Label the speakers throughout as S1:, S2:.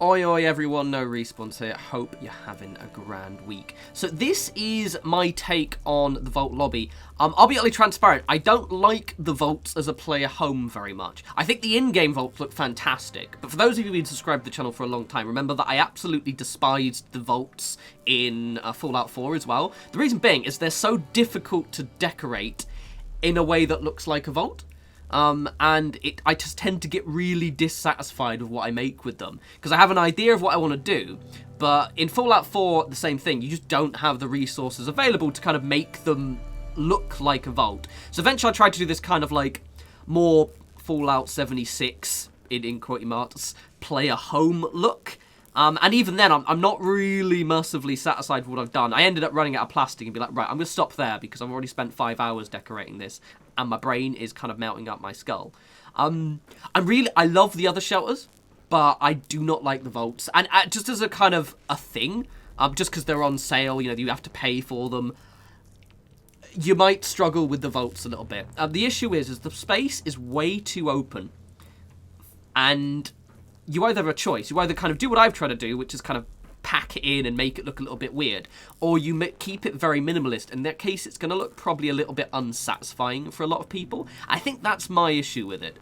S1: Oi oi everyone, no respawns here. Hope you're having a grand week. So this is my take on the Vault lobby. I'll be utterly transparent. I don't like the vaults as a player home very much. I think the in-game vaults look fantastic, but for those of you who've been subscribed to the channel for a long time, remember that I absolutely despised the vaults in Fallout 4 as well. The reason being is they're so difficult to decorate in a way that looks like a vault. I just tend to get really dissatisfied with what I make with them, because I have an idea of what I want to do, but in Fallout 4, the same thing. You just don't have the resources available to kind of make them look like a vault. So eventually I tried to do this kind of like more Fallout 76, in quote marks, player home look. And even then, I'm not really massively satisfied with what I've done. I ended up running out of plastic and be like, right, I'm going to stop there because I've already spent 5 hours decorating this, and my brain is kind of melting up my skull. I love the other shelters, but I do not like the vaults. And just as a kind of a thing, just because they're on sale, you know, you have to pay for them, you might struggle with the vaults a little bit. The issue is the space is way too open, and you either have a choice. You either kind of do what I've tried to do, which is kind of pack it in and make it look a little bit weird, or you keep it very minimalist. In that case, it's going to look probably a little bit unsatisfying for a lot of people. I think that's my issue with it.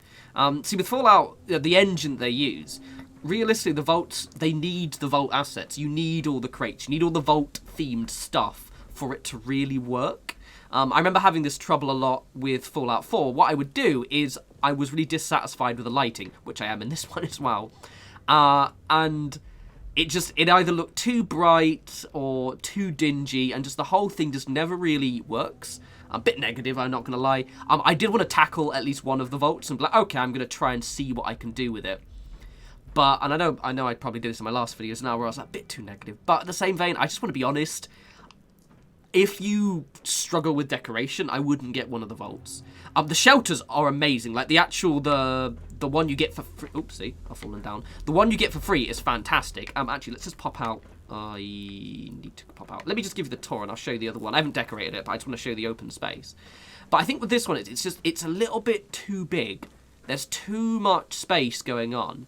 S1: See, with Fallout, the engine they use, realistically, the vaults, they need the vault assets. You need all the crates. You need all the vault-themed stuff for it to really work. I remember having this trouble a lot with Fallout 4. What I would do is I was really dissatisfied with the lighting, which I am in this one as well. And it either looked too bright or too dingy, and just the whole thing just never really works. A bit negative, I'm not going to lie. I did want to tackle at least one of the vaults and be like, okay, I'm going to try and see what I can do with it. But, and I know I probably did this in my last videos now where I was like, a bit too negative. But in the same vein, I just want to be honest. If you struggle with decoration, I wouldn't get one of the vaults. The shelters are amazing. Like the actual, the one you get for free. Oopsie, I've fallen down. The one you get for free is fantastic. Actually, let's just pop out. I need to pop out. Let me just give you the tour and I'll show you the other one. I haven't decorated it, but I just want to show you the open space. But I think with this one, it's a little bit too big. There's too much space going on.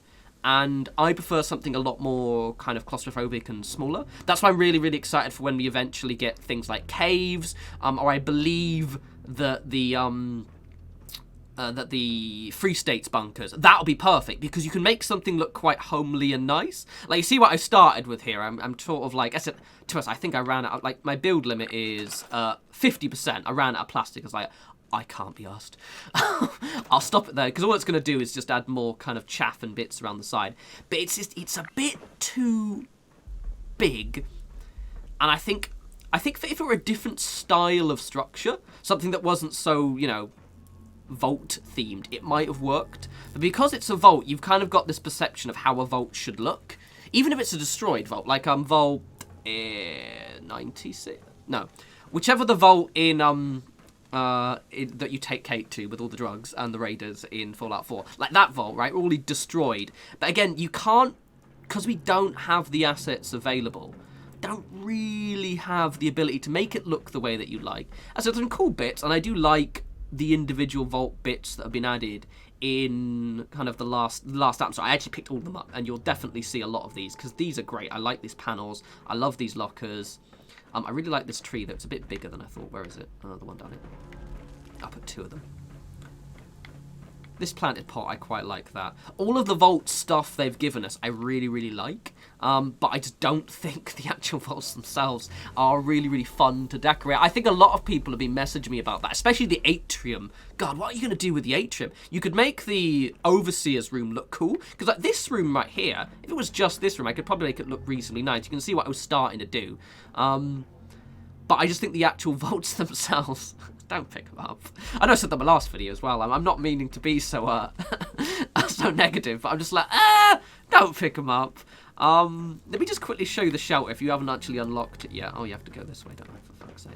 S1: And I prefer something a lot more kind of claustrophobic and smaller. That's why I'm really, really excited for when we eventually get things like caves, or I believe that the Free States bunkers. That'll be perfect because you can make something look quite homely and nice. Like, you see what I started with here. I'm sort of like, I said to us, I think I ran out. Like, my build limit is 50%. I ran out of plastic. I was like, I can't be asked. I'll stop it there because all it's going to do is just add more kind of chaff and bits around the side. But it's a bit too big, and I think if it were a different style of structure, something that wasn't so, you know, vault themed, it might have worked. But because it's a vault, you've kind of got this perception of how a vault should look, even if it's a destroyed vault, like Vault 96. No, whichever the vault in that you take Kate to with all the drugs and the raiders in Fallout 4. Like that vault, right? Already destroyed. But again, you can't, because we don't have the assets available, don't really have the ability to make it look the way that you like. And so there's some cool bits, and I do like the individual vault bits that have been added in kind of the last app. So I actually picked all of them up, and you'll definitely see a lot of these, because these are great. I like these panels. I love these lockers. I really like this tree that's a bit bigger than I thought. Where is it? The one down here. I'll put 2 of them. This planted pot, I quite like that. All of the vault stuff they've given us, I really, really like. But I just don't think the actual vaults themselves are really, really fun to decorate. I think a lot of people have been messaging me about that, especially the atrium. God, what are you going to do with the atrium? You could make the Overseer's room look cool. Because like this room right here, if it was just this room, I could probably make it look reasonably nice. You can see what I was starting to do. But I just think the actual vaults themselves... Don't pick them up. I know I said that in my last video as well. I'm not meaning to be so so negative, but I'm just like, don't pick them up. Let me just quickly show you the shelter if you haven't actually unlocked it yet. Oh, you have to go this way, don't I, for fuck's sake.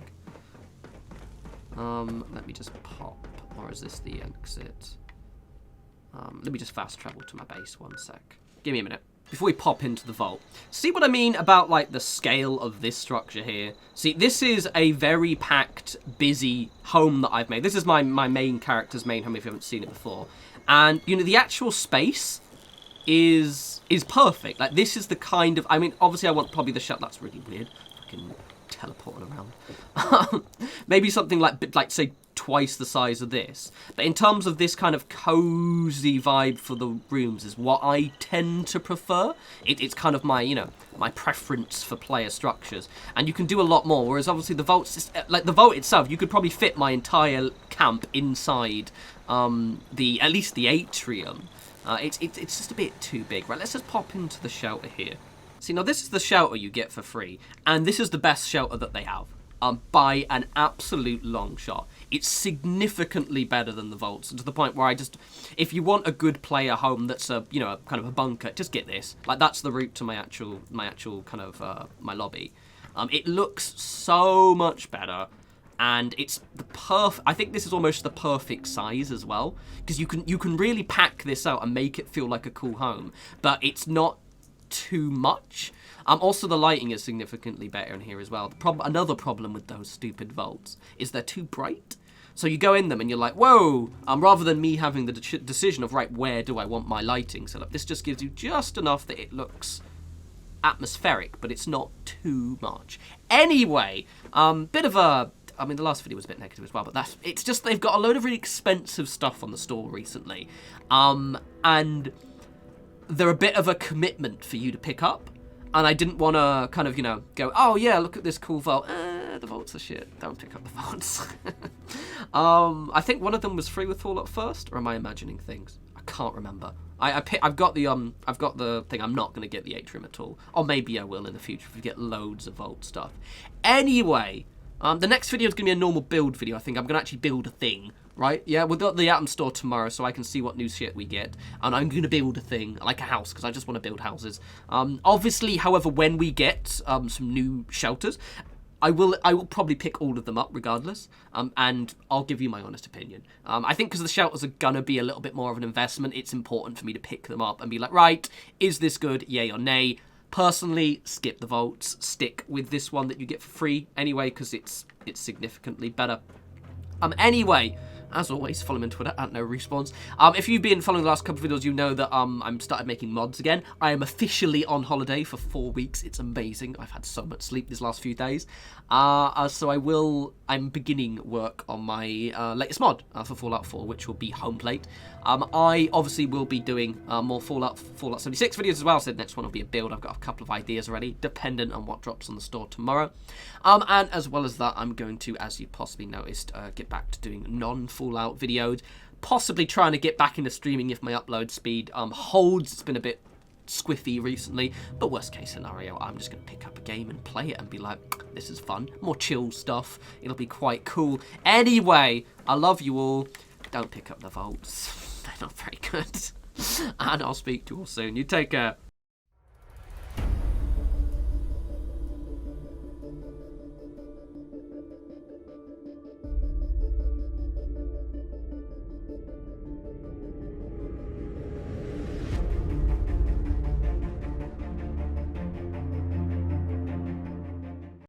S1: Let me just pop, or is this the exit? Let me just fast travel to my base 1 sec. Give me a minute. Before we pop into the vault, see what I mean about like the scale of this structure here? See, this is a very packed, busy home that I've made. This is my main character's main home if you haven't seen it before. And, you know, the actual space is perfect. Like, this is the kind of, I mean, obviously I want probably the shelter. That's really weird. Fucking teleporting around. Maybe something like say twice the size of this. But in terms of this kind of cozy vibe for the rooms is what I tend to prefer. It's kind of my, you know, my preference for player structures. And you can do a lot more, whereas obviously the vaults, like the vault itself, you could probably fit my entire camp inside at least the atrium. It's just a bit too big. Right, let's just pop into the shelter here. See, now this is the shelter you get for free, and this is the best shelter that they have, by an absolute long shot. It's significantly better than the vaults, to the point where if you want a good player home that's a, you know, kind of a bunker, just get this. Like, that's the route to my actual kind of my lobby. It looks so much better. And it's I think this is almost the perfect size as well, because you can really pack this out and make it feel like a cool home, but it's not too much. Also, the lighting is significantly better in here as well. Another problem with those stupid vaults is they're too bright. So you go in them and you're like, whoa, rather than me having the decision of, right, where do I want my lighting set up, this just gives you just enough that it looks atmospheric, but it's not too much. Anyway, bit of a... I mean, the last video was a bit negative as well, but it's just they've got a load of really expensive stuff on the store recently. And they're a bit of a commitment for you to pick up. And I didn't want to kind of, you know, go, oh, yeah, look at this cool vault. The vaults are shit. Don't pick up the vaults. I think one of them was free with Fallout First, or am I imagining things? I can't remember. I've got the thing. I'm not going to get the atrium at all. Or maybe I will in the future if we get loads of vault stuff. Anyway... the next video is going to be a normal build video, I think. I'm going to actually build a thing, right? Yeah, we'll go to the c.a.m.p store tomorrow so I can see what new shit we get. And I'm going to build a thing, like a house, because I just want to build houses. Obviously, however, when we get some new shelters, I will probably pick all of them up regardless, and I'll give you my honest opinion. I think because the shelters are going to be a little bit more of an investment, it's important for me to pick them up and be like, right, is this good, yay or nay? Personally, skip the vaults, stick with this one that you get for free anyway, because it's significantly better. Anyway, as always, follow me on Twitter, @norespawns. If you've been following the last couple of videos, you know that I'm started making mods again. I am officially on holiday for 4 weeks. It's amazing. I've had so much sleep these last few days. So I'm beginning work on my latest mod for Fallout 4, which will be home plate. I obviously will be doing more Fallout 76 videos as well, so the next one will be a build. I've got a couple of ideas already, dependent on what drops on the store tomorrow. And as well as that, I'm going to, as you possibly noticed, get back to doing non-Fallout videos, possibly trying to get back into streaming if my upload speed holds. It's been a bit squiffy recently, but worst case scenario, I'm just going to pick up a game and play it and be like, this is fun, more chill stuff, it'll be quite cool. Anyway, I love you all. Don't pick up the vaults, they're not very good. And I'll speak to you all soon. You take care.